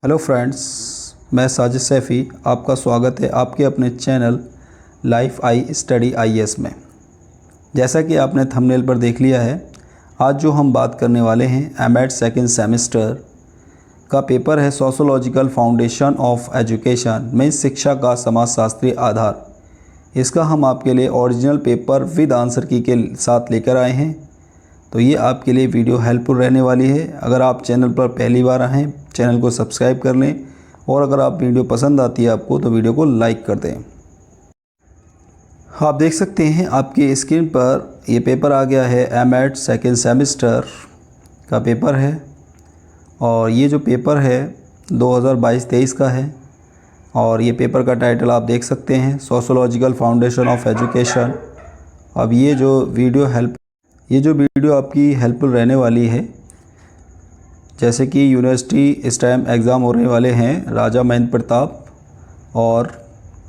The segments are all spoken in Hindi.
हेलो फ्रेंड्स, मैं साजिद सैफ़ी। आपका स्वागत है आपके अपने channel life I study IAS में। जैसा कि आपने थंबनेल पर देख लिया है, आज जो हम बात करने वाले हैं एमएड सेकंड सेमेस्टर का पेपर है सोशोलॉजिकल फाउंडेशन ऑफ एजुकेशन में शिक्षा का समाजशास्त्रीय आधार। इसका हम आपके लिए ओरिजिनल पेपर विद आंसर की के साथ लेकर आए हैं। तो ये आपके लिए वीडियो हेल्पफुल रहने वाली है। अगर आप चैनल पर पहली बार आए हैं, चैनल को सब्सक्राइब कर लें और अगर आप वीडियो पसंद आती है आपको तो वीडियो को लाइक कर दें। आप देख सकते हैं आपकी स्क्रीन पर ये पेपर आ गया है, एमएड सेकंड सेमेस्टर का पेपर है और ये जो पेपर है 2022-23 का है और ये पेपर का टाइटल आप देख सकते हैं, सोशोलॉजिकल फाउंडेशन ऑफ एजुकेशन। अब ये जो वीडियो आपकी हेल्पफुल रहने वाली है। जैसे कि यूनिवर्सिटी इस टाइम एग्ज़ाम होने वाले हैं, राजा महेंद्र प्रताप और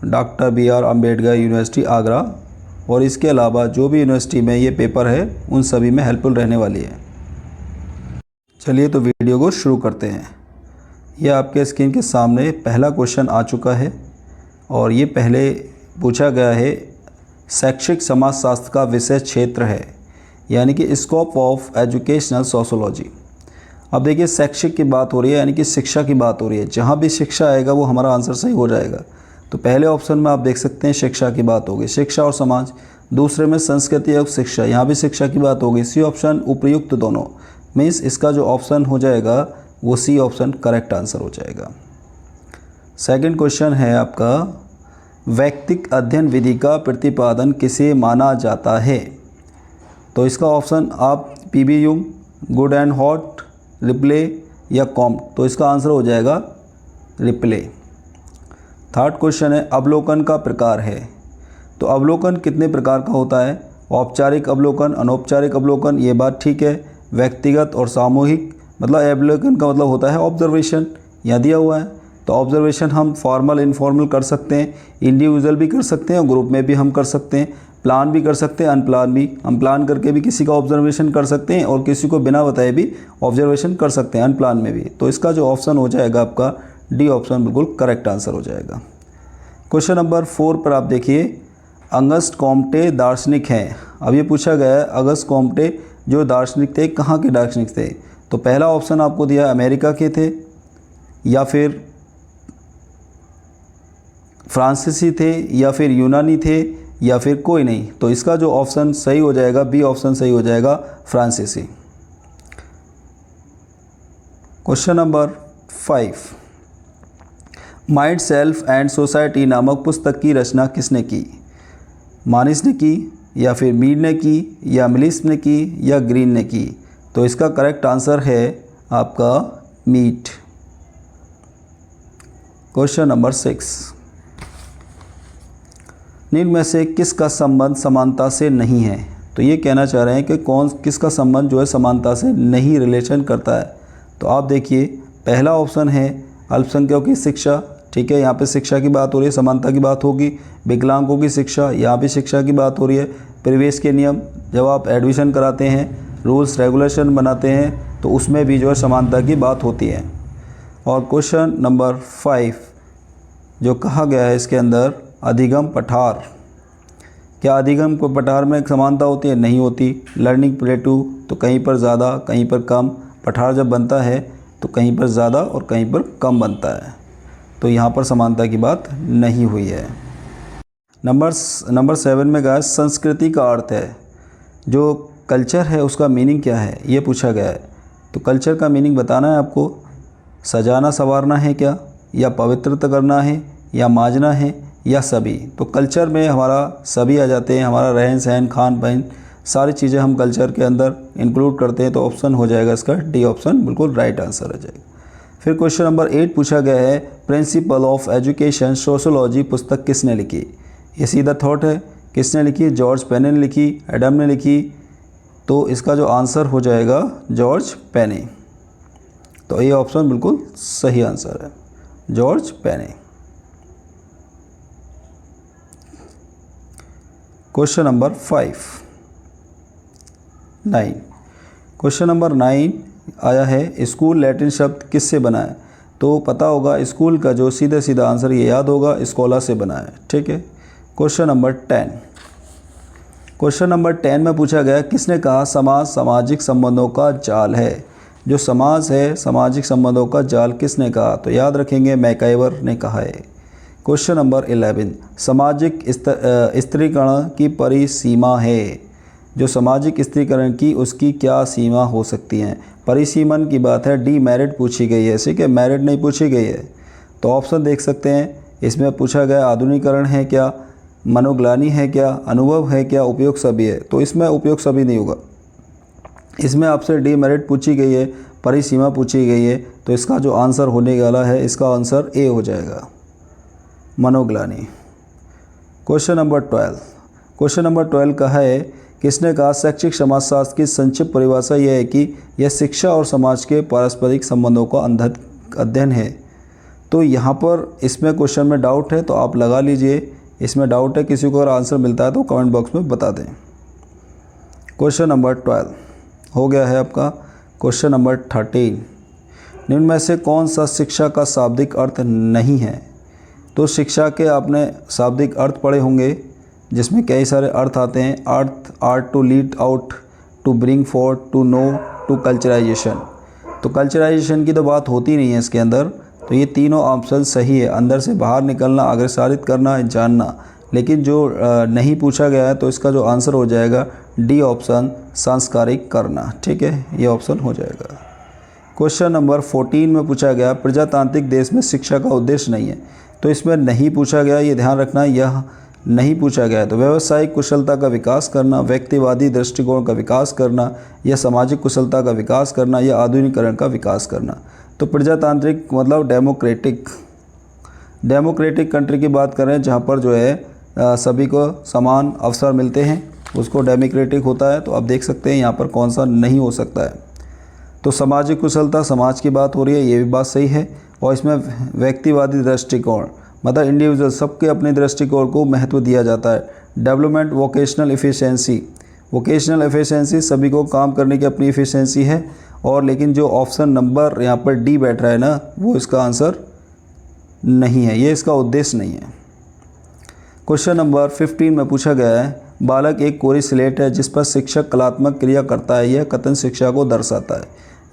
doctor BR Ambedkar university Agra, और इसके अलावा जो भी यूनिवर्सिटी में ये पेपर है उन सभी में हेल्पफुल रहने वाली है। चलिए तो वीडियो को शुरू करते हैं। यह आपके स्क्रीन के सामने पहला क्वेश्चन आ चुका है और ये पहले पूछा गया है, शैक्षिक समाजशास्त्र का विषय क्षेत्र है, यानी कि स्कोप ऑफ एजुकेशनल सोशोलॉजी। अब देखिए, शैक्षिक की बात हो रही है, यानी कि शिक्षा की बात हो रही है। जहाँ भी शिक्षा आएगा वो हमारा आंसर सही हो जाएगा। तो पहले ऑप्शन में आप देख सकते हैं शिक्षा की बात होगी, शिक्षा और समाज। दूसरे में संस्कृति और शिक्षा, यहाँ भी शिक्षा की बात होगी। सी ऑप्शन उपयुक्त दोनों, मीन्स इसका जो ऑप्शन हो जाएगा वो सी ऑप्शन करेक्ट आंसर हो जाएगा। सेकंड क्वेश्चन है आपका, व्यक्तिक अध्ययन विधि का प्रतिपादन किसे माना जाता है? तो इसका ऑप्शन आप PB यूंग, गुड एंड हॉट, रिप्ले या कॉम्ट। तो इसका आंसर हो जाएगा रिप्ले। थर्ड क्वेश्चन है, अवलोकन का प्रकार है। तो अवलोकन कितने प्रकार का होता है? औपचारिक अवलोकन, अनौपचारिक अवलोकन, ये बात ठीक है। व्यक्तिगत और सामूहिक, मतलब अवलोकन का मतलब होता है ऑब्जर्वेशन, यहाँ दिया हुआ है। तो ऑब्जर्वेशन हम फॉर्मल इनफॉर्मल कर सकते हैं, इंडिविजुअल भी कर सकते हैं और ग्रुप में भी हम कर सकते हैं, प्लान भी कर सकते हैं, अनप्लान भी। हम प्लान करके भी किसी का ऑब्जर्वेशन कर सकते हैं और किसी को बिना बताए भी ऑब्जर्वेशन कर सकते हैं, अनप्लान में भी। तो इसका जो ऑप्शन हो जाएगा आपका डी ऑप्शन बिल्कुल करेक्ट आंसर हो जाएगा। क्वेश्चन नंबर 4 पर आप देखिए, अगस्त कॉम्टे दार्शनिक हैं। अब ये पूछा गया है, अगस्त कॉम्टे जो दार्शनिक थे कहाँ के दार्शनिक थे? तो पहला ऑप्शन आपको दिया अमेरिका के थे, या फिर फ्रांसीसी थे, या फिर यूनानी थे, या फिर कोई नहीं। तो इसका जो ऑप्शन सही हो जाएगा, बी ऑप्शन सही हो जाएगा, फ्रांसीसी। Question number 5, mind self and society नामक पुस्तक की रचना किसने की? मानिस ने की, या फिर मीड ने की, या मिलिस ने की, या ग्रीन ने की? तो इसका करेक्ट आंसर है आपका मीड। क्वेश्चन नंबर 6, निम्न में से किसका संबंध समानता से नहीं है? तो ये कहना चाह रहे हैं कि किसका संबंध जो है समानता से नहीं रिलेशन करता है। तो आप देखिए, पहला ऑप्शन है अल्पसंख्यकों की शिक्षा, ठीक है, यहाँ पे शिक्षा की बात हो रही है, समानता की बात होगी। विकलांगों की शिक्षा, यहाँ भी शिक्षा की बात हो रही है। प्रवेश के नियम, जब आप एडमिशन कराते हैं, रूल्स रेगुलेशन बनाते हैं, तो उसमें भी जो है समानता की बात होती है। और क्वेश्चन नंबर 5 जो कहा गया है इसके अंदर, अधिगम पठार, क्या अधिगम को पठार में समानता होती है? नहीं होती। लर्निंग प्लेटू, तो कहीं पर ज़्यादा कहीं पर कम। पठार जब बनता है तो कहीं पर ज़्यादा और कहीं पर कम बनता है। तो यहाँ पर समानता की बात नहीं हुई है। नंबर 7 में कहा, संस्कृति का अर्थ है, जो कल्चर है उसका मीनिंग क्या है, ये पूछा गया है। तो कल्चर का मीनिंग बताना है आपको। सजाना संवारना है क्या, या पवित्रता करना है, या मांजना है, या सभी? तो कल्चर में हमारा सभी आ जाते हैं, हमारा रहन सहन, खान पान, सारी चीज़ें हम कल्चर के अंदर इंक्लूड करते हैं। तो ऑप्शन हो जाएगा इसका डी ऑप्शन बिल्कुल राइट आंसर हो जाएगा। फिर क्वेश्चन नंबर 8 पूछा गया है, प्रिंसिपल ऑफ एजुकेशन सोशोलॉजी पुस्तक किसने लिखी? ये सीधा थॉट है, किसने लिखी? जॉर्ज पेने ने लिखी, एडम ने लिखी? तो इसका जो आंसर हो जाएगा जॉर्ज पेने। तो ये ऑप्शन बिल्कुल सही आंसर है, जॉर्ज पेने। क्वेश्चन नंबर 9 क्वेश्चन नंबर 9 आया है, स्कूल लैटिन शब्द किससे बना है? तो पता होगा स्कूल का जो सीधा सीधा आंसर ये याद होगा, स्कॉला से बना है। ठीक है। Question number 10। क्वेश्चन नंबर 10 में पूछा गया किसने कहा समाज सामाजिक संबंधों का जाल है। जो समाज है सामाजिक संबंधों का जाल किसने कहा, तो याद रखेंगे मैकाइवर ने कहा है। क्वेश्चन नंबर 11 सामाजिक स्त्रीकरण की परिसीमा है। जो सामाजिक स्त्रीकरण की उसकी क्या सीमा हो सकती हैं। परिसीमन की बात है, डी मैरिड पूछी गई है, ठीक है, मैरिड नहीं पूछी गई है। तो ऑप्शन देख सकते हैं, इसमें पूछा गया आधुनिकरण है क्या, मनोग्लानि है क्या, अनुभव है क्या, उपयोग सभी है। तो इसमें उपयोग सभी नहीं होगा, इसमें आपसे डी मैरिड पूछी गई है, परिसीमा पूछी गई है। तो इसका जो आंसर होने वाला है, इसका आंसर ए हो जाएगा, मनोग्लानि। Question number 12। क्वेश्चन नंबर 12 का है किसने कहा शैक्षिक समाजशास्त्र की संक्षिप्त परिभाषा यह है कि यह शिक्षा और समाज के पारस्परिक संबंधों का अध्ययन है। तो यहाँ पर इसमें क्वेश्चन में डाउट है तो आप लगा लीजिए, इसमें डाउट है, किसी को अगर आंसर मिलता है तो कमेंट बॉक्स में बता दें। क्वेश्चन नंबर 12 हो गया है आपका। क्वेश्चन नंबर 13 निम्न में से कौन सा शिक्षा का शाब्दिक अर्थ नहीं है। तो शिक्षा के आपने शाब्दिक अर्थ पढ़े होंगे जिसमें कई सारे अर्थ आते हैं, अर्थ, art to lead out, to bring forth, to know, to culturisation. तो कल्चराइजेशन की तो बात होती नहीं है इसके अंदर, तो ये तीनों ऑप्शन सही है, अंदर से बाहर निकलना, अग्रसारित करना, जानना। लेकिन जो नहीं पूछा गया है तो इसका जो आंसर हो जाएगा डी ऑप्शन, सांस्कारिक करना। ठीक है, ये ऑप्शन हो जाएगा। क्वेश्चन नंबर 14 में पूछा गया प्रजातांत्रिक देश में शिक्षा का उद्देश्य नहीं है। तो इसमें नहीं पूछा गया, ये ध्यान रखना, यह नहीं पूछा गया है। तो व्यावसायिक कुशलता का विकास करना, व्यक्तिवादी दृष्टिकोण का विकास करना, या सामाजिक कुशलता का विकास करना, या आधुनिकीकरण का विकास करना। तो प्रजातांत्रिक मतलब डेमोक्रेटिक कंट्री की बात करें जहाँ पर जो है सभी को समान अवसर मिलते हैं, उसको डेमोक्रेटिक होता है। तो आप देख सकते हैं यहाँ पर कौन सा नहीं हो सकता है। तो सामाजिक कुशलता, समाज की बात हो रही है, ये भी बात सही है। और इसमें व्यक्तिवादी दृष्टिकोण मतलब इंडिविजुअल, सबके अपने दृष्टिकोण को महत्व दिया जाता है। डेवलपमेंट, वोकेशनल एफिशिएंसी, सभी को काम करने की अपनी एफिशिएंसी है। और लेकिन जो ऑप्शन नंबर यहाँ पर डी बैठ रहा है ना, वो इसका आंसर नहीं है, ये इसका उद्देश्य नहीं है। क्वेश्चन नंबर 15 में पूछा गया है बालक एक कोरी स्लेट है जिस पर शिक्षक कलात्मक क्रिया करता है, यह कथन शिक्षा को दर्शाता है।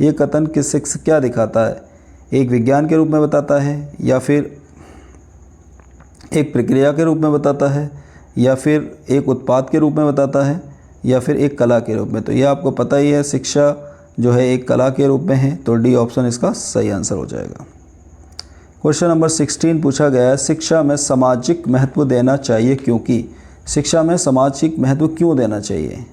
ये कथन किस क्या दिखाता है, एक विज्ञान के रूप में बताता है, या फिर एक प्रक्रिया के रूप में बताता है, या फिर एक उत्पाद के रूप में बताता है, या फिर एक कला के रूप में। तो ये आपको पता ही है, शिक्षा जो है एक कला के रूप में है। तो डी ऑप्शन इसका सही आंसर हो जाएगा। क्वेश्चन नंबर 16 पूछा गया है शिक्षा में सामाजिक महत्व देना चाहिए क्योंकि। शिक्षा में सामाजिक महत्व क्यों देना चाहिए,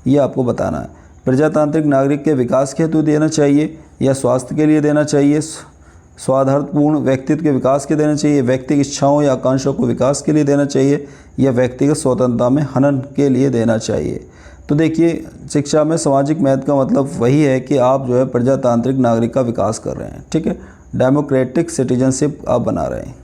ये आपको बताना है। प्रजातांत्रिक नागरिक के विकास के हेतु देना चाहिए, या स्वास्थ्य के लिए देना चाहिए, स्वार्थपूर्ण व्यक्तित्व के विकास के देना चाहिए, व्यक्तिगत इच्छाओं या आकांक्षाओं को विकास के लिए देना चाहिए, या व्यक्तिगत स्वतंत्रता में हनन के लिए देना चाहिए। तो देखिए, शिक्षा में सामाजिक महत्व का मतलब वही है कि आप जो है प्रजातांत्रिक नागरिक का विकास कर रहे हैं। ठीक है, डेमोक्रेटिक सिटीजनशिप आप बना रहे हैं।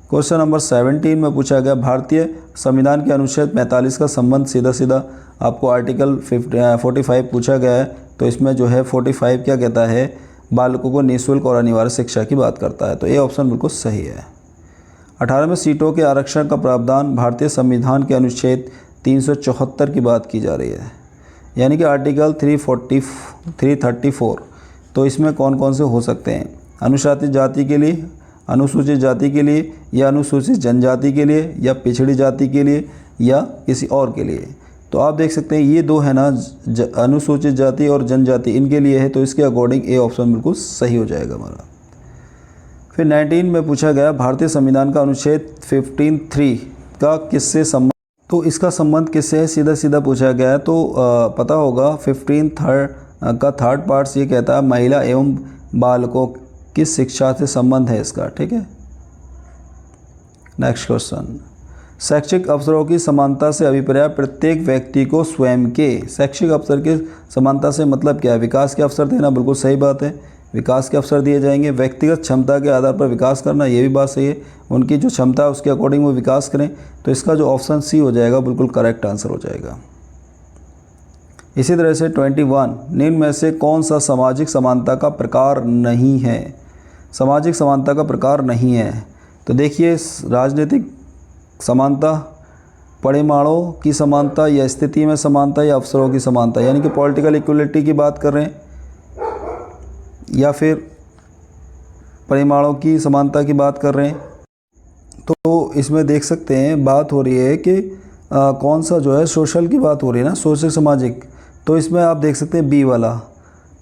क्वेश्चन नंबर 17 में पूछा गया भारतीय संविधान के अनुच्छेद 45 का संबंध सीधा सीधा आपको आर्टिकल 45 पूछा गया है। तो इसमें जो है 45 क्या कहता है, बालकों को निःशुल्क और अनिवार्य शिक्षा की बात करता है। तो ये ऑप्शन बिल्कुल सही है। 18वें सीटों के आरक्षण का प्रावधान भारतीय संविधान के अनुच्छेद 374 की बात की जा रही है, यानी कि आर्टिकल 334। तो इसमें कौन कौन से हो सकते हैं, अनुसूचित जाति के लिए, अनुसूचित जाति के लिए, या अनुसूचित जनजाति के लिए, या पिछड़ी जाति के लिए, या किसी और के लिए। तो आप देख सकते हैं ये दो है ना, अनुसूचित जाति और जनजाति, इनके लिए है। तो इसके अकॉर्डिंग ए ऑप्शन बिल्कुल सही हो जाएगा हमारा। फिर 19 में पूछा गया भारतीय संविधान का अनुच्छेद 15(3) का किससे संबंध। तो इसका संबंध किससे है, सीधा सीधा पूछा गया है। तो पता होगा 15 का थर्ड पार्ट ये कहता है महिला एवं बालकों की शिक्षा से संबंध है इसका। ठीक है, नेक्स्ट क्वेश्चन, शैक्षिक अवसरों की समानता से अभिप्राय प्रत्येक व्यक्ति को स्वयं के। शैक्षिक अवसर की समानता से मतलब क्या है, विकास के अवसर देना, बिल्कुल सही बात है, विकास के अवसर दिए जाएंगे। व्यक्तिगत क्षमता के आधार पर विकास करना, ये भी बात सही है, उनकी जो क्षमता है उसके अकॉर्डिंग वो विकास करें। तो इसका जो ऑप्शन सी हो जाएगा बिल्कुल करेक्ट आंसर हो जाएगा। इसी तरह से 21 निम्न में से कौन सा सामाजिक समानता का प्रकार नहीं है। सामाजिक समानता का प्रकार नहीं है। तो देखिए, राजनीतिक समानता, परिमाणों की समानता, या स्थिति में समानता, या अवसरों की समानता, यानी कि पॉलिटिकल इक्वलिटी की बात कर रहे हैं, या फिर परिमाणों की समानता की बात कर रहे हैं। तो इसमें देख सकते हैं बात हो रही है कि कौन सा जो है सोशल की बात हो रही है ना, सोशल सामाजिक। तो इसमें आप देख सकते हैं बी वाला,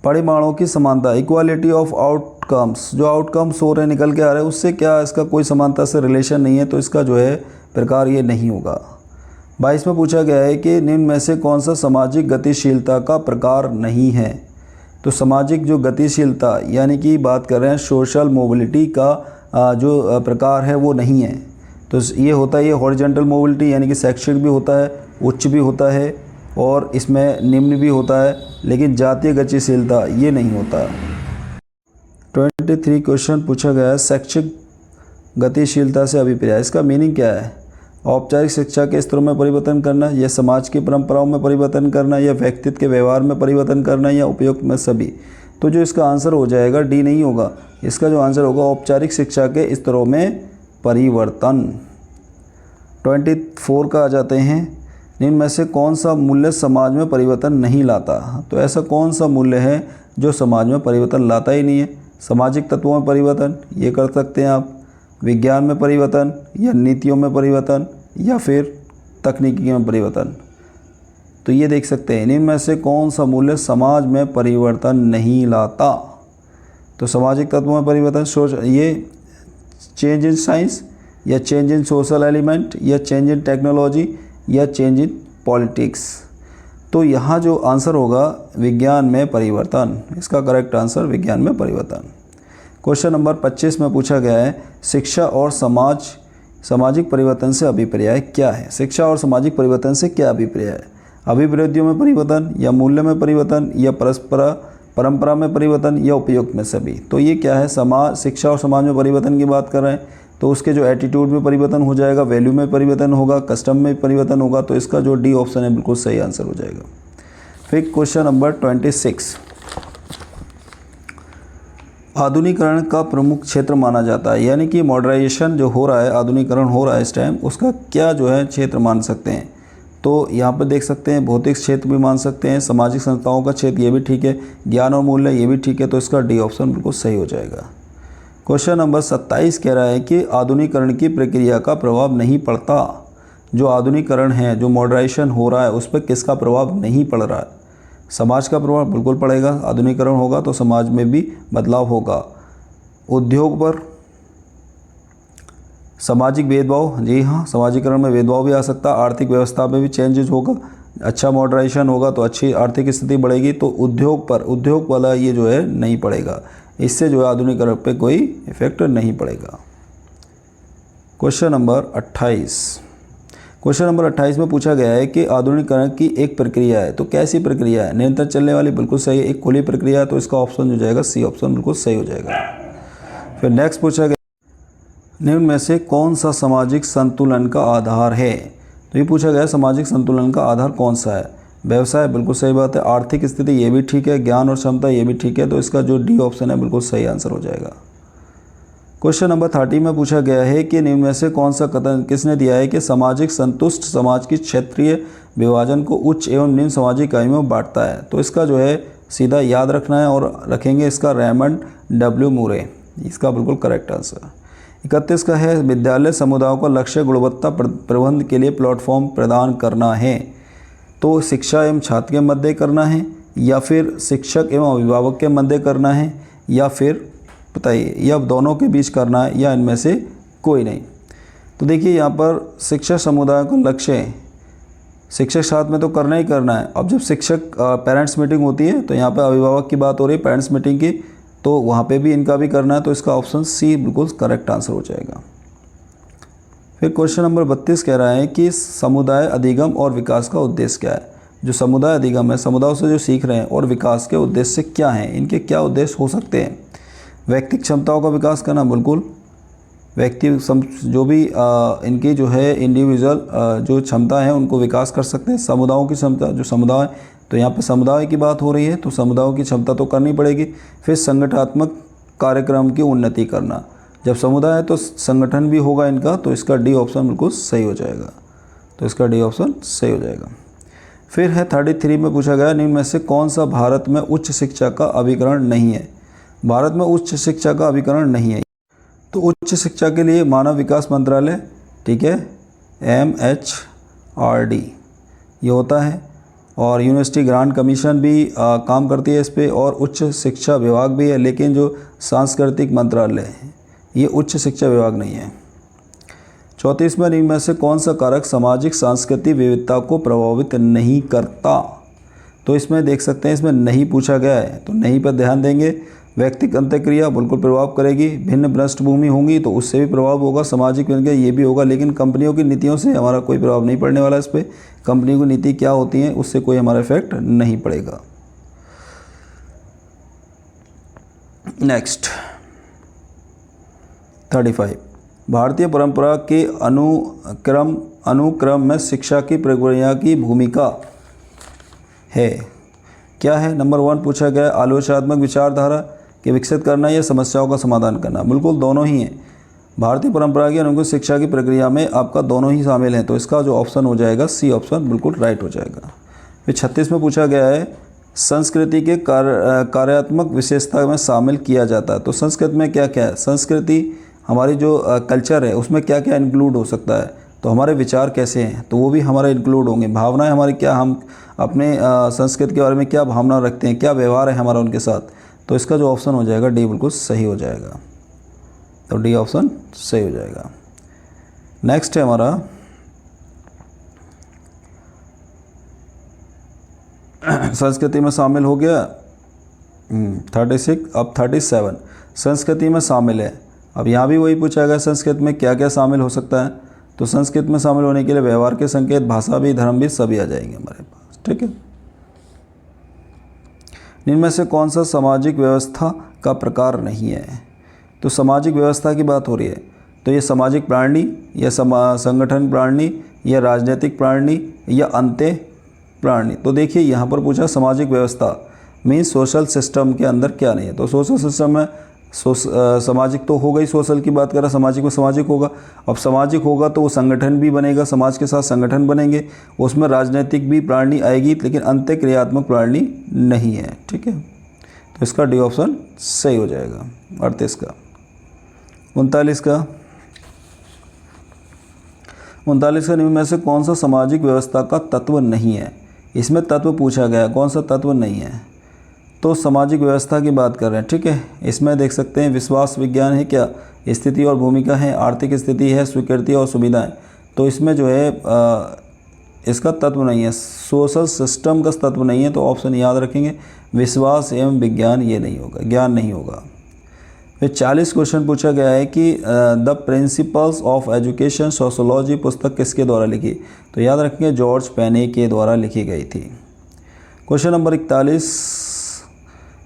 परिमाणों की समानता, इक्वालिटी ऑफ आउटकम्स, जो आउटकम्स हो रहे हैं निकल के आ रहे हैं उससे क्या इसका कोई समानता से रिलेशन नहीं है, तो इसका जो है प्रकार ये नहीं होगा। 22 में पूछा गया है कि निम्न में से कौन सा सामाजिक गतिशीलता का प्रकार नहीं है। तो सामाजिक जो गतिशीलता यानी कि बात कर रहे हैं सोशल मोबिलिटी का जो प्रकार है वो नहीं है। तो ये होता है, ये हॉरिजॉन्टल मोबिलिटी यानी कि शैक्षिक भी होता है, उच्च भी होता है, और इसमें निम्न भी होता है, लेकिन जातीय गतिशीलता ये नहीं होता। 23 क्वेश्चन पूछा गया है शैक्षिक गतिशीलता से अभिप्राय, इसका मीनिंग क्या है। औपचारिक शिक्षा के स्तरों में परिवर्तन करना, या समाज की परंपराओं में परिवर्तन करना, या व्यक्तित्व के व्यवहार में परिवर्तन करना, या उपयुक्त में सभी। तो जो इसका आंसर हो जाएगा डी नहीं होगा, इसका जो आंसर होगा औपचारिक शिक्षा के स्तरों में परिवर्तन। 24 का आ जाते हैं, निम्न में से कौन सा मूल्य समाज में परिवर्तन नहीं लाता। तो ऐसा कौन सा मूल्य है जो समाज में परिवर्तन लाता ही नहीं है। सामाजिक तत्वों में परिवर्तन, ये कर सकते हैं आप, विज्ञान में परिवर्तन, या नीतियों में परिवर्तन, या फिर तकनीकी में परिवर्तन। तो ये देख सकते हैं इनमें से कौन सा मूल्य समाज में परिवर्तन नहीं लाता। तो सामाजिक तत्वों में परिवर्तन, ये चेंज इन साइंस, या चेंज इन सोशल एलिमेंट, या चेंज इन टेक्नोलॉजी, या चेंज इन पॉलिटिक्स। तो यहाँ जो आंसर होगा विज्ञान में परिवर्तन, इसका करेक्ट आंसर विज्ञान में परिवर्तन। क्वेश्चन नंबर 25 में पूछा गया है शिक्षा और सामाजिक परिवर्तन से अभिप्राय क्या है। शिक्षा और सामाजिक परिवर्तन से क्या अभिप्राय है। अभिवृद्धियों में परिवर्तन, या मूल्य में परिवर्तन, या परंपरा में परिवर्तन, या उपयोग में सभी। तो ये क्या है, शिक्षा और समाज में परिवर्तन की बात कर रहे हैं, तो उसके जो एटीट्यूड में परिवर्तन हो जाएगा, वैल्यू में परिवर्तन होगा, कस्टम में परिवर्तन होगा। तो इसका जो डी ऑप्शन है बिल्कुल सही आंसर हो जाएगा। फिर क्वेश्चन नंबर 26, आधुनिकीकरण का प्रमुख क्षेत्र माना जाता है, यानी कि मॉडर्नाइजेशन जो हो रहा है, आधुनिकीकरण हो रहा है इस टाइम, उसका क्या जो है क्षेत्र मान सकते हैं। तो यहाँ पर देख सकते हैं भौतिक क्षेत्र भी मान सकते हैं, सामाजिक संस्थाओं का क्षेत्र ये भी ठीक है, ज्ञान और मूल्य ये भी ठीक है। तो इसका डी ऑप्शन बिल्कुल सही हो जाएगा। क्वेश्चन नंबर 27 कह रहा है कि आधुनिकीकरण की प्रक्रिया का प्रभाव नहीं पड़ता। जो आधुनिकीकरण है, जो मॉडर्नाइजेशन हो रहा है, उस पर किसका प्रभाव नहीं पड़ रहा है। समाज का प्रभाव बिल्कुल पड़ेगा, आधुनिकीकरण होगा तो समाज में भी बदलाव होगा। उद्योग पर सामाजिक भेदभाव, जी हाँ, सामाजिकरण में भेदभाव भी आ सकता है। आर्थिक व्यवस्था में भी चेंजेस होगा, अच्छा मॉडर्नाइजेशन होगा तो अच्छी आर्थिक स्थिति बढ़ेगी। तो उद्योग वाला ये जो है नहीं पड़ेगा, इससे जो है आधुनिकीकरण पे कोई इफेक्ट नहीं पड़ेगा। क्वेश्चन नंबर 28 में पूछा गया है कि आधुनिकीकरण की एक प्रक्रिया है, तो कैसी प्रक्रिया है। निरंतर चलने वाली, बिल्कुल सही है। एक खुली प्रक्रिया है, तो इसका ऑप्शन हो जाएगा सी ऑप्शन बिल्कुल सही हो जाएगा। फिर नेक्स्ट पूछा गया निम्न में से कौन सा सामाजिक संतुलन का आधार है। तो ये पूछा गया सामाजिक संतुलन का आधार कौन सा है। व्यवसाय, बिल्कुल सही बात है। आर्थिक स्थिति ये भी ठीक है, ज्ञान और क्षमता ये भी ठीक है। तो इसका जो डी ऑप्शन है बिल्कुल सही आंसर हो जाएगा। क्वेश्चन नंबर 30 में पूछा गया है कि निम्न में से कौन सा कथन किसने दिया है कि सामाजिक संतुष्ट समाज की क्षेत्रीय विभाजन को उच्च एवं निम्न सामाजिक इकाइयों में बांटता है। तो इसका जो है सीधा याद रखना है और रखेंगे इसका रेमंड डब्ल्यू मूरे, इसका बिल्कुल करेक्ट आंसर। 31 का है विद्यालय समुदायों का लक्ष्य गुणवत्ता प्रबंध के लिए प्लेटफॉर्म प्रदान करना है। तो शिक्षा एवं छात्र के मध्य करना है, या फिर शिक्षक एवं अभिभावक के मध्य करना है, या फिर बताइए, या दोनों के बीच करना है, या इनमें से कोई नहीं। तो देखिए यहाँ पर शिक्षक समुदाय को लक्ष्य शिक्षक साथ में तो करना ही करना है। अब जब शिक्षक पेरेंट्स मीटिंग होती है तो यहाँ पर अभिभावक की बात हो रही है पेरेंट्स मीटिंग की, तो वहाँ पे भी इनका भी करना है। तो इसका ऑप्शन सी बिल्कुल करेक्ट आंसर हो जाएगा। फिर क्वेश्चन नंबर 32 कह रहा है कि समुदाय अधिगम और विकास का उद्देश्य क्या है। जो समुदाय अधिगम है, समुदायों से जो सीख रहे हैं, और विकास के उद्देश्य क्या हैं, इनके क्या उद्देश्य हो सकते हैं। व्यक्तिगत क्षमताओं का विकास करना, बिल्कुल व्यक्ति जो भी इनकी जो है इंडिविजुअल जो क्षमता है उनको विकास कर सकते हैं। समुदायों की क्षमता, जो समुदाय, तो यहाँ पे समुदाय की बात हो रही है तो समुदायों की क्षमता तो करनी पड़ेगी। फिर संगठनात्मक कार्यक्रम की उन्नति करना। जब समुदाय है तो संगठन भी होगा इनका, तो इसका डी ऑप्शन बिल्कुल सही हो जाएगा। तो इसका डी ऑप्शन सही हो जाएगा। फिर है 33 में पूछा गया निम्न में से कौन सा भारत में उच्च शिक्षा का अभिकरण नहीं है। भारत में उच्च शिक्षा का अभिकरण नहीं है। तो उच्च शिक्षा के लिए मानव विकास मंत्रालय, ठीक है, MHRD ये होता है, और यूनिवर्सिटी ग्रांट कमीशन भी काम करती है इस पर, और उच्च शिक्षा विभाग भी है। लेकिन जो सांस्कृतिक मंत्रालय है ये उच्च शिक्षा विभाग नहीं है। 34 में निम्न में से कौन सा कारक सामाजिक सांस्कृतिक विविधता को प्रभावित नहीं करता। तो इसमें देख सकते हैं इसमें नहीं पूछा गया है, तो नहीं पर ध्यान देंगे। व्यक्तिगत अंतःक्रिया बिल्कुल प्रभाव करेगी, भिन्न पृष्ठभूमि होंगी तो उससे भी प्रभाव होगा, सामाजिक विज्ञान ये भी होगा, लेकिन कंपनियों की नीतियों से हमारा कोई प्रभाव नहीं पड़ने वाला इस पर। कंपनी की नीति क्या होती है उससे कोई हमारा इफेक्ट नहीं पड़ेगा। नेक्स्ट 35, भारतीय परंपरा के अनुक्रम में शिक्षा की प्रक्रिया की भूमिका है। क्या है? नंबर 1 पूछा गया आलोचनात्मक विचारधारा के विकसित करना या समस्याओं का समाधान करना। बिल्कुल दोनों ही हैं। भारतीय परंपरा की अनुकूल शिक्षा की प्रक्रिया में आपका दोनों ही शामिल हैं, तो इसका जो ऑप्शन हो जाएगा सी ऑप्शन बिल्कुल राइट हो जाएगा। फिर 36 में पूछा गया है संस्कृति के कार्यात्मक विशेषता में शामिल किया जाता है। तो संस्कृति में क्या क्या है? संस्कृति हमारी जो कल्चर है उसमें क्या क्या इंक्लूड हो सकता है, तो हमारे विचार कैसे हैं तो वो भी हमारे इंक्लूड होंगे। भावनाएं हमारी क्या, हम अपने संस्कृति के बारे में क्या भावना रखते हैं, क्या व्यवहार है हमारा उनके साथ, तो इसका जो ऑप्शन हो जाएगा डी बिल्कुल सही हो जाएगा। तो डी ऑप्शन सही हो जाएगा। नेक्स्ट है हमारा संस्कृति में शामिल हो गया 36। अब 37 संस्कृति में शामिल है। अब यहाँ भी वही पूछा गया संस्कृति में क्या क्या शामिल हो सकता है, तो संस्कृति में शामिल होने के लिए व्यवहार के संकेत, भाषा भी, धर्म भी सभी आ जाएंगे हमारे पास। ठीक है। इनमें से कौन सा सामाजिक व्यवस्था का प्रकार नहीं है? तो सामाजिक व्यवस्था की बात हो रही है, तो ये सामाजिक प्राणी या संगठन प्राणी या राजनीतिक प्राणी या अंत्य प्राणी। तो देखिए यहाँ पर पूछा सामाजिक व्यवस्था मीन्स सोशल सिस्टम के अंदर क्या नहीं है। तो सोशल सिस्टम में सामाजिक तो होगा ही, सोशल की बात कर रहा, सामाजिक में सामाजिक होगा। अब सामाजिक होगा तो वो संगठन भी बनेगा, समाज के साथ संगठन बनेंगे, उसमें राजनीतिक भी प्राणी आएगी, लेकिन अंत्य क्रियात्मक प्राणी नहीं है। ठीक है, तो इसका डी ऑप्शन सही हो जाएगा। 38 का 39 का 39 का निम्न में से कौन सा सामाजिक व्यवस्था का तत्व नहीं है? इसमें तत्व पूछा गया, कौन सा तत्व नहीं है? तो सामाजिक व्यवस्था की बात कर रहे हैं। ठीक है, इसमें देख सकते हैं विश्वास विज्ञान है क्या, स्थिति और भूमिका है, आर्थिक स्थिति है, स्वीकृति और सुविधाएं। तो इसमें जो है इसका तत्व नहीं है, सोशल सिस्टम का तत्व नहीं है, तो ऑप्शन याद रखेंगे विश्वास एवं विज्ञान, ये नहीं होगा, ज्ञान नहीं होगा। फिर 40 क्वेश्चन पूछा गया है कि the principles of education sociology पुस्तक किसके द्वारा लिखी? तो याद रखेंगे जॉर्ज पेने के द्वारा लिखी गई थी। क्वेश्चन नंबर 41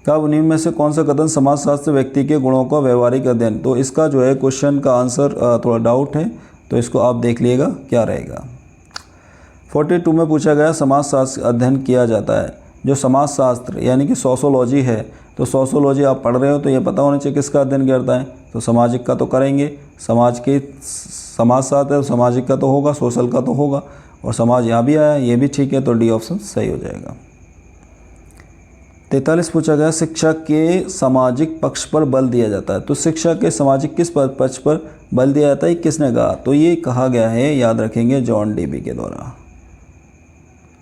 का निम्न में से कौन सा कथन समाजशास्त्र व्यक्ति के गुणों का व्यवहारिक अध्ययन? तो इसका जो है क्वेश्चन का आंसर थोड़ा डाउट है, तो इसको आप देख लीजिएगा क्या रहेगा। 42 में पूछा गया समाजशास्त्र अध्ययन किया जाता है। जो समाजशास्त्र यानी कि सोशोलॉजी है, तो सोशोलॉजी आप पढ़ रहे हो तो ये पता होना चाहिए किसका अध्ययन करता है, तो सामाजिक का तो करेंगे, समाजशास्त्र है, सामाजिक का तो होगा, सोशल का तो होगा, और समाज यहाँ भी आया, ये भी ठीक है, तो डी ऑप्शन सही हो जाएगा। 43 पूछा गया शिक्षा के सामाजिक पक्ष पर बल दिया जाता है। तो शिक्षा के सामाजिक किस पक्ष पर बल दिया जाता है, किसने कहा? तो ये कहा गया है, याद रखेंगे, जॉन डेवी के द्वारा।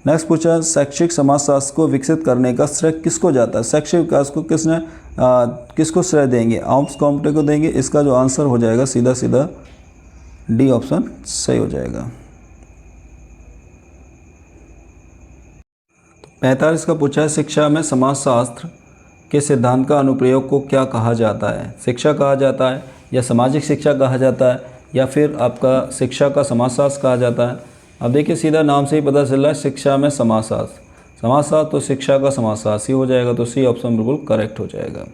नेक्स्ट पूछा शैक्षिक समाजशास्त्र को विकसित करने का श्रेय किसको जाता है? शैक्षिक विकास को किसको श्रेय देंगे? आर्म्स कॉम्प्टे को देंगे। इसका जो आंसर हो जाएगा सीधा सीधा डी ऑप्शन सही हो जाएगा। 45 का पूछा है शिक्षा में समाजशास्त्र के सिद्धांत का अनुप्रयोग को क्या कहा जाता है? शिक्षा कहा जाता है या सामाजिक शिक्षा कहा जाता है या फिर आपका शिक्षा का समाजशास्त्र कहा जाता है? अब देखिए सीधा नाम से ही पता चल रहा है शिक्षा में समाजशास्त्र, समाजशास्त्र तो शिक्षा का समाजशास्त्र ही हो जाएगा, तो सी ऑप्शन बिल्कुल करेक्ट हो जाएगा।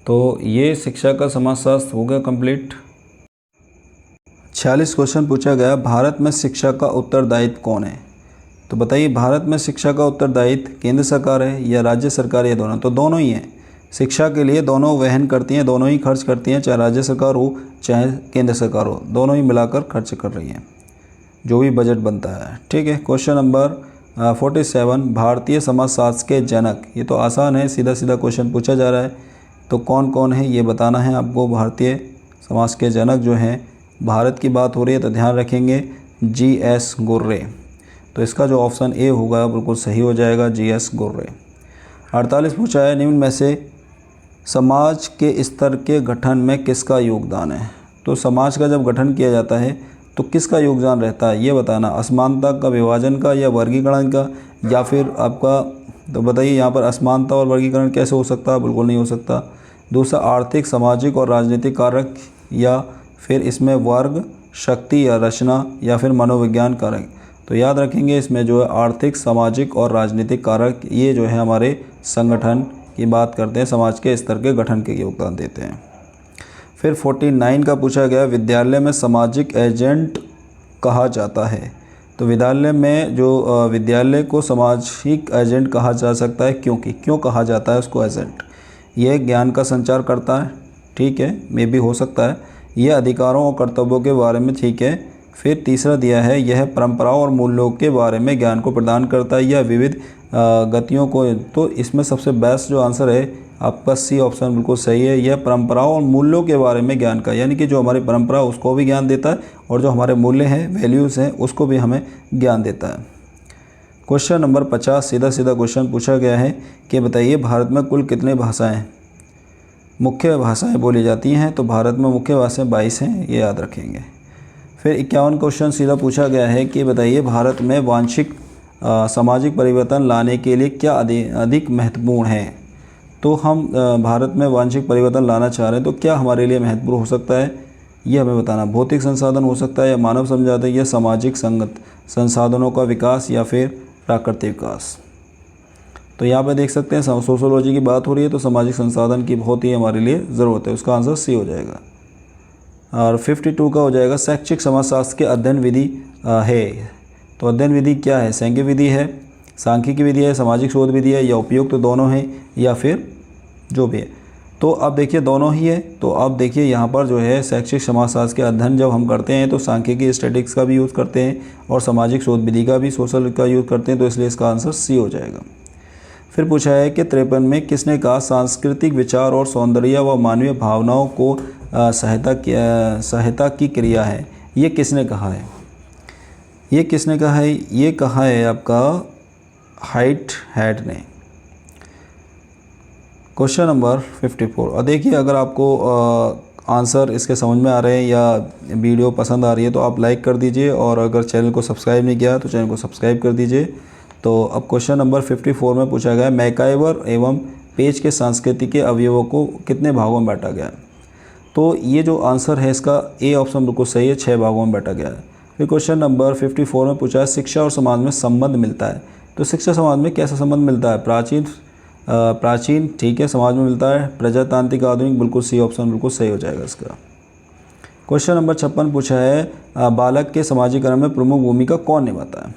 तो ये शिक्षा का समाजशास्त्र हो गया कंप्लीट। 46 क्वेश्चन पूछा गया भारत में शिक्षा का उत्तरदायित्व कौन है? तो बताइए भारत में शिक्षा का उत्तरदायित्व केंद्र सरकार है या राज्य सरकार या दोनों? तो दोनों ही हैं। शिक्षा के लिए दोनों वहन करती हैं, दोनों ही खर्च करती हैं, चाहे राज्य सरकार हो चाहे केंद्र सरकार हो, दोनों ही मिलाकर खर्च कर रही हैं जो भी बजट बनता है। ठीक है, क्वेश्चन नंबर 47, भारतीय समाजशास्त्र के जनक। ये तो आसान है, सीधा सीधा क्वेश्चन पूछा जा रहा है। तो कौन कौन है ये बताना है आपको। भारतीय समाज के जनक जो हैं, भारत की बात हो रही है तो ध्यान रखेंगे जी.एस. गुर्रे। तो इसका जो ऑप्शन ए होगा बिल्कुल सही हो जाएगा, जी.एस. गुर्रे। 48 पूछा है, निम्न में से समाज के स्तर के गठन में किसका योगदान है। तो समाज का जब गठन किया जाता है तो किसका योगदान रहता है ये बताना। असमानता का, विभाजन का या वर्गीकरण का, या फिर आपका, तो बताइए यहाँ पर असमानता और वर्गीकरण कैसे हो सकता है, बिल्कुल नहीं हो सकता। दूसरा आर्थिक, सामाजिक और राजनीतिक कारक, या फिर इसमें वर्ग, शक्ति या रचना, या फिर मनोविज्ञान कारक। तो याद रखेंगे इसमें जो है आर्थिक, सामाजिक और राजनीतिक कारक, ये जो है हमारे संगठन की बात करते हैं, समाज के स्तर के गठन के योगदान देते हैं। फिर 49 का पूछा गया, विद्यालय में सामाजिक एजेंट कहा जाता है। तो विद्यालय में जो विद्यालय को सामाजिक एजेंट कहा जा सकता है, क्यों कहा जाता है उसको एजेंट? यह ज्ञान का संचार करता है, ठीक है, मे भी हो सकता है। यह अधिकारों और कर्तव्यों के बारे में, ठीक है। फिर तीसरा दिया है, यह परंपराओं और मूल्यों के बारे में ज्ञान को प्रदान करता है, या विविध गतियों को। तो इसमें सबसे बेस्ट जो आंसर है आपका सी ऑप्शन बिल्कुल सही है। यह परंपराओं और मूल्यों के बारे में ज्ञान का, यानी कि जो हमारी परंपरा है उसको भी ज्ञान देता है, और जो हमारे मूल्य हैं, वैल्यूज़ हैं, उसको भी हमें ज्ञान देता है। क्वेश्चन नंबर 50, सीधा सीधा क्वेश्चन पूछा गया है कि बताइए भारत में कुल कितने भाषाएँ, मुख्य भाषाएँ बोली जाती हैं। तो भारत में मुख्य भाषाएँ 22 हैं, ये याद रखेंगे। फिर 51 क्वेश्चन सीधा पूछा गया है कि बताइए भारत में वांछित सामाजिक परिवर्तन लाने के लिए क्या अधिक महत्वपूर्ण है। तो हम भारत में वांछित परिवर्तन लाना चाह रहे हैं तो क्या हमारे लिए महत्वपूर्ण हो सकता है, ये हमें बताना। भौतिक संसाधन हो सकता है, या मानव संसाधन, या सामाजिक संसाधनों का विकास, या फिर प्राकृतिक विकास। तो यहाँ पे देख सकते हैं सोशोलॉजी की बात हो रही है तो सामाजिक संसाधन की बहुत ही हमारे लिए ज़रूरत है, उसका आंसर सी हो जाएगा। और 52 का हो जाएगा, शैक्षिक समाजशास्त्र के अध्ययन विधि है। तो अध्ययन विधि क्या है? सांख्यिक विधि है, सांख्यिकी विधि है, सामाजिक शोध विधि है, या उपयुक्त तो दोनों हैं, या फिर जो भी है। तो अब देखिए दोनों ही है। तो अब देखिए यहाँ पर जो है शैक्षिक समाजशास्त्र के अध्ययन जब हम करते हैं तो सांख्यिकी, स्टैटिस्टिक्स का भी यूज़ करते हैं, और सामाजिक शोध विधि का भी, सोशल का यूज़ करते हैं। तो इसलिए इसका आंसर सी हो जाएगा। फिर पूछा है कि 53 में किसने कहा सांस्कृतिक विचार और सौंदर्य व मानवीय भावनाओं को सहायता की क्रिया है। ये किसने कहा है? ये किसने कहा है? ये कहा है आपका व्हाइटहेड ने। Question number 54। और देखिए अगर आपको आंसर इसके समझ में आ रहे हैं या वीडियो पसंद आ रही है तो आप लाइक कर दीजिए, और अगर चैनल को सब्सक्राइब नहीं किया तो चैनल को सब्सक्राइब कर दीजिए। तो अब क्वेश्चन नंबर 54 में पूछा गया, मैकाइवर एवं पेज के सांस्कृतिक के अवयवों को कितने भागों में बांटा गया? तो ये जो आंसर है इसका ए ऑप्शन बिल्कुल सही है, 6 भागों में बांटा गया है। फिर क्वेश्चन नंबर 54 में पूछा है, शिक्षा और समाज में संबंध मिलता है। तो शिक्षा समाज में कैसा संबंध मिलता है? प्राचीन ठीक है, समाज में मिलता है। प्रजातांत्रिक, आधुनिक, बिल्कुल सी ऑप्शन बिल्कुल सही हो जाएगा इसका। क्वेश्चन नंबर 56 पूछा है, बालक के समाजीकरण में प्रमुख भूमिका कौन निभाता है?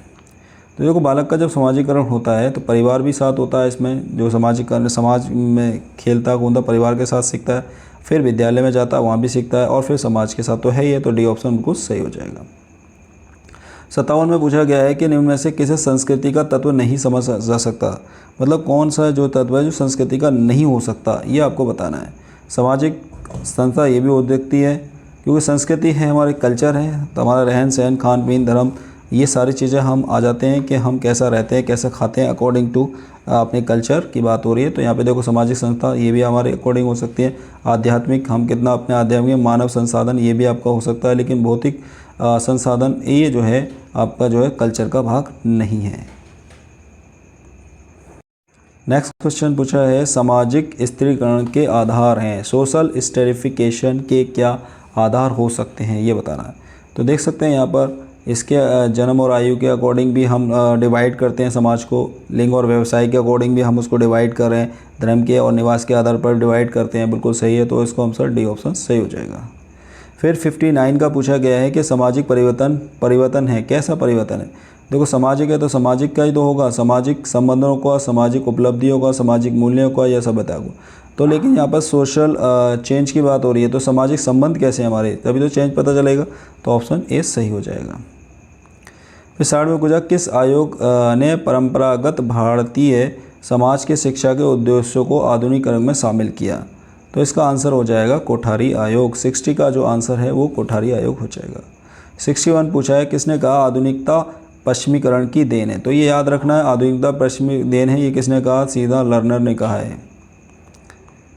तो देखो बालक का जब समाजीकरण होता है तो परिवार भी साथ होता है इसमें। जो समाजीकरण, समाज में खेलता कूदता परिवार के साथ सीखता है, फिर विद्यालय में जाता है वहाँ भी सीखता है, और फिर समाज के साथ तो है ही है। तो डी ऑप्शन बिल्कुल सही हो जाएगा। 57 में पूछा गया है कि निम्न में से किसी संस्कृति का तत्व नहीं समझ जा सकता। मतलब कौन सा जो तत्व है जो संस्कृति का नहीं हो सकता, ये आपको बताना है। सामाजिक संस्था ये भी हो सकती है, क्योंकि संस्कृति है हमारे कल्चर है, तो हमारा रहन सहन, खान पीन, धर्म, ये सारी चीज़ें हम आ जाते हैं कि हम कैसा रहते हैं, कैसे खाते हैं, अकॉर्डिंग टू अपने कल्चर की बात हो रही है। तो यहाँ पे देखो सामाजिक संस्था ये भी हमारे अकॉर्डिंग हो सकती है। आध्यात्मिक, हम कितना अपने आध्यात्मिक, मानव संसाधन ये भी आपका हो सकता है, लेकिन भौतिक संसाधन ये जो है आपका जो है कल्चर का भाग नहीं है। नेक्स्ट क्वेश्चन पूछा है, सामाजिक स्त्रीकरण के आधार हैं। सोशल स्टेरिफिकेशन के क्या आधार हो सकते हैं ये बताना है। तो देख सकते हैं यहाँ पर इसके जन्म और आयु के अकॉर्डिंग भी हम डिवाइड करते हैं समाज को। लिंग और व्यवसाय के अकॉर्डिंग भी हम उसको डिवाइड कर रहे हैं। धर्म के और निवास के आधार पर डिवाइड करते हैं, बिल्कुल सही है। तो इसको आंसर डी ऑप्शन सही हो जाएगा। फिर 59 का पूछा गया है कि सामाजिक परिवर्तन है, कैसा परिवर्तन है? देखो सामाजिक है तो सामाजिक का ही तो होगा, सामाजिक संबंधों का, सामाजिक उपलब्धियों का, सामाजिक मूल्यों का या सभ्यता को। तो लेकिन यहाँ पर सोशल चेंज की बात हो रही है, तो सामाजिक संबंध कैसे हैं हमारे, तभी तो चेंज पता चलेगा। तो ऑप्शन ए सही हो जाएगा। फिर 60 में पूछा किस आयोग ने परंपरागत भारतीय समाज के शिक्षा के उद्देश्यों को आधुनिकीकरण में शामिल किया। तो इसका आंसर हो जाएगा कोठारी आयोग। 60 का जो आंसर है वो कोठारी आयोग हो जाएगा। 61 पूछा है किसने कहा आधुनिकता पश्चिमीकरण की देन है। तो ये याद रखना है, आधुनिकता पश्चिमी देन है, ये किसने कहा, सीधा लर्नर ने कहा है।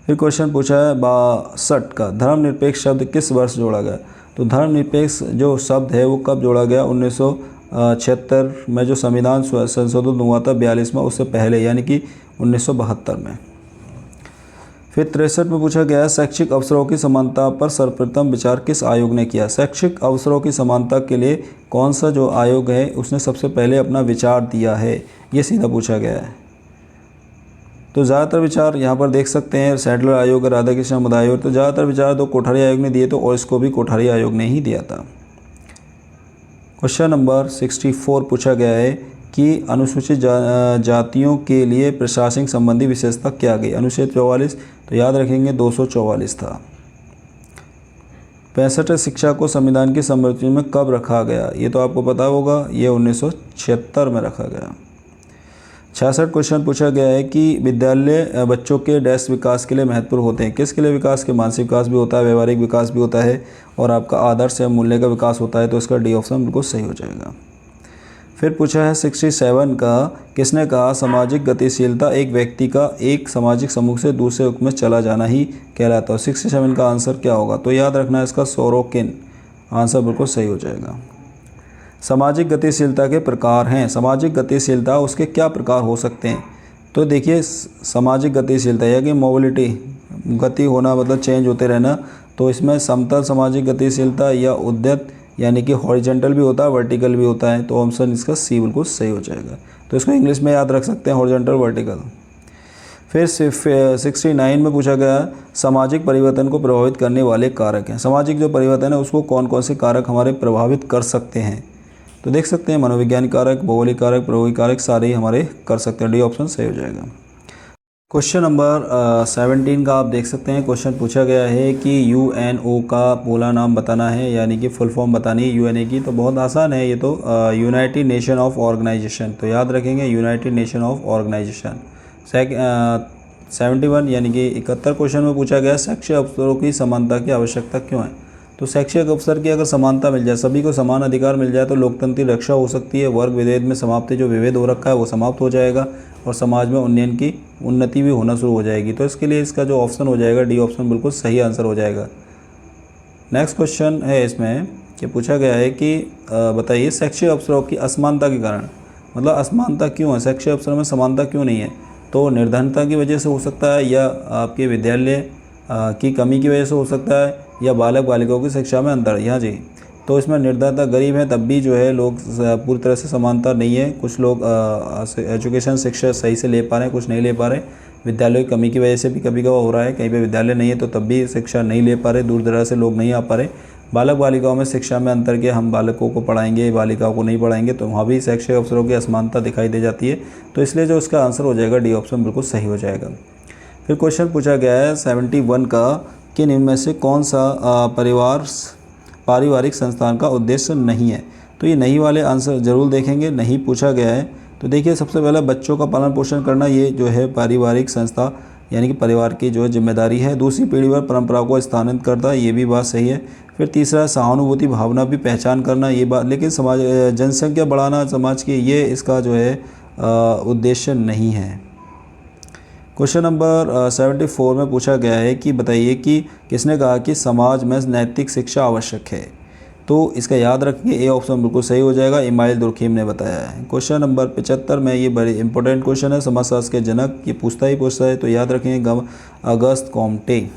फिर क्वेश्चन पूछा है 62 का धर्मनिरपेक्ष शब्द किस वर्ष जोड़ा गया। तो धर्मनिरपेक्ष जो शब्द है वो कब जोड़ा गया, 1976 में जो संविधान संशोधन हुआ था 42 में, उससे पहले यानी कि 1972 में। फिर 63 में पूछा गया है शैक्षिक अवसरों की समानता पर सर्वप्रथम विचार किस आयोग ने किया। शैक्षिक अवसरों की समानता के लिए कौन सा जो आयोग है उसने सबसे पहले अपना विचार दिया है, ये सीधा पूछा गया है। तो ज़्यादातर विचार यहाँ पर देख सकते हैं, सैडलर आयोग, राधाकृष्ण समुदाय आयोग, तो ज़्यादातर विचार तो कोठारी आयोग ने दिए, तो और इसको भी कोठारी आयोग ने ही दिया था। क्वेश्चन नंबर 64 पूछा गया है कि अनुसूचित जातियों के लिए प्रशासनिक संबंधी विशेषता क्या गई। अनुच्छेद 44, तो याद रखेंगे 244 था। 65 शिक्षा को संविधान की समृद्धि में कब रखा गया, ये तो आपको पता होगा, ये 1976 में रखा गया। 66 क्वेश्चन पूछा गया है कि विद्यालय बच्चों के डैश विकास के लिए महत्वपूर्ण होते हैं। किसके लिए विकास के, मानसिक विकास भी होता है, व्यवहारिक विकास भी होता है, और आपका आदर्श या मूल्य का विकास होता है। तो इसका डी ऑप्शन बिल्कुल सही हो जाएगा। फिर पूछा है 67 का किसने कहा सामाजिक गतिशीलता एक व्यक्ति का एक सामाजिक समूह से दूसरे में चला जाना ही कहलाता है। 67 का आंसर क्या होगा, तो याद रखना है इसका सोरोकिन, आंसर बिल्कुल सही हो जाएगा। सामाजिक गतिशीलता के प्रकार हैं, सामाजिक गतिशीलता उसके क्या प्रकार हो सकते हैं। तो देखिए सामाजिक गतिशीलता या कि मोबिलिटी, गति होना मतलब चेंज होते रहना, तो इसमें समतल सामाजिक गतिशीलता या उद्यत यानी कि हॉरिजेंटल भी होता है, वर्टिकल भी होता है। तो ऑप्शन इसका सी बिल्कुल सही हो जाएगा। तो इसको इंग्लिश में याद रख सकते हैं, हॉरिजेंटल वर्टिकल। फिर 69 में पूछा गया सामाजिक परिवर्तन को प्रभावित करने वाले कारक हैं। सामाजिक जो परिवर्तन है उसको कौन कौन से कारक हमारे प्रभावित कर सकते हैं। तो देख सकते हैं मनोवैज्ञानिक कारक, भौगोलिक कारक, प्रायोगिक कारक सारे ही हमारे कर सकते हैं। डी ऑप्शन सही हो जाएगा। क्वेश्चन नंबर 17 का आप देख सकते हैं। क्वेश्चन पूछा गया है कि UNO का पूरा नाम बताना है, यानी कि फुल फॉर्म बतानी है UNO की। तो बहुत आसान है ये तो, यूनाइटेड नेशन ऑफ ऑर्गेनाइजेशन। तो याद रखेंगे यूनाइटेड नेशन ऑफ ऑर्गेनाइजेशन। 71 यानी कि 71 क्वेश्चन में पूछा गया शैक्षिक अवसरों की समानता की आवश्यकता क्यों है। तो शैक्षिक अवसर की अगर समानता मिल जाए, सभी को समान अधिकार मिल जाए, तो लोकतंत्र की रक्षा हो सकती है, वर्ग विभेद में समाप्ति, जो विभेद हो रखा है वो समाप्त हो जाएगा, और समाज में उन्नयन की उन्नति भी होना शुरू हो जाएगी। तो इसके लिए इसका जो ऑप्शन हो जाएगा डी ऑप्शन बिल्कुल सही आंसर हो जाएगा। नेक्स्ट क्वेश्चन है इसमें कि पूछा गया है कि बताइए शैक्षिक अवसरों की असमानता के कारण, मतलब असमानता क्यों है, शैक्षिक अवसरों में समानता क्यों नहीं है। तो निर्धनता की वजह से हो सकता है, या आपके विद्यालय की कमी की वजह से हो सकता है, या बालक बालिकाओं की शिक्षा में अंतर। यहाँ जी तो इसमें निर्धनता, गरीब है तब भी जो है लोग पूरी तरह से समानता नहीं है। कुछ लोग एजुकेशन शिक्षा सही से ले पा रहे हैं, कुछ नहीं ले पा रहे। विद्यालय की कमी की वजह से भी कभी कभार हो रहा है, कहीं पे विद्यालय नहीं है तो तब भी शिक्षा नहीं ले पा रहे, दूर दराज से लोग नहीं आ पा रहे। बालक बालिकाओं में शिक्षा में अंतर के, हम बालकों को पढ़ाएंगे बालिकाओं को नहीं पढ़ाएंगे, तो वहाँ भी शैक्षिक अवसरों की असमानता दिखाई दे जाती है। तो इसलिए जो इसका आंसर हो जाएगा डी ऑप्शन बिल्कुल सही हो जाएगा। फिर क्वेश्चन पूछा गया है 71 का कि इनमें से कौन सा पारिवारिक संस्थान का उद्देश्य नहीं है। तो ये नहीं वाले आंसर जरूर देखेंगे, नहीं पूछा गया है। तो देखिए सबसे पहला बच्चों का पालन पोषण करना, ये जो है पारिवारिक संस्था यानी कि परिवार की जो है जिम्मेदारी है। दूसरी पीढ़ी पर परंपराओं को स्थानांतरित करता है, ये भी बात सही है। फिर तीसरा सहानुभूति भावना भी पहचान करना, ये बात, लेकिन समाज जनसंख्या बढ़ाना समाज की, ये इसका जो है उद्देश्य नहीं है। क्वेश्चन नंबर 74 में पूछा गया है कि बताइए कि किसने कहा कि समाज में नैतिक शिक्षा आवश्यक है। तो इसका याद रखिए ए ऑप्शन बिल्कुल सही हो जाएगा, इमाइल दुर्खीम ने बताया है। क्वेश्चन नंबर 75 में ये बड़े इंपॉर्टेंट क्वेश्चन है, समाजशास्त्र के जनक, ये पूछता है। तो याद रखेंगे अगस्त कॉम्टे।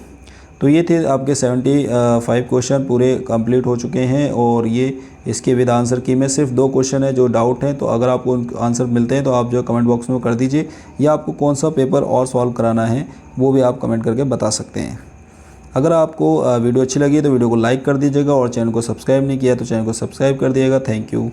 तो ये थे आपके 75 क्वेश्चन पूरे कंप्लीट हो चुके हैं, और ये इसके विद आंसर की में सिर्फ 2 क्वेश्चन है जो डाउट हैं। तो अगर आपको आंसर मिलते हैं तो आप जो कमेंट बॉक्स में कर दीजिए, या आपको कौन सा पेपर और सॉल्व कराना है वो भी आप कमेंट करके बता सकते हैं। अगर आपको वीडियो अच्छी लगी तो वीडियो को लाइक कर दीजिएगा, और चैनल को सब्सक्राइब नहीं किया तो चैनल को सब्सक्राइब कर दिएगा। Thank you.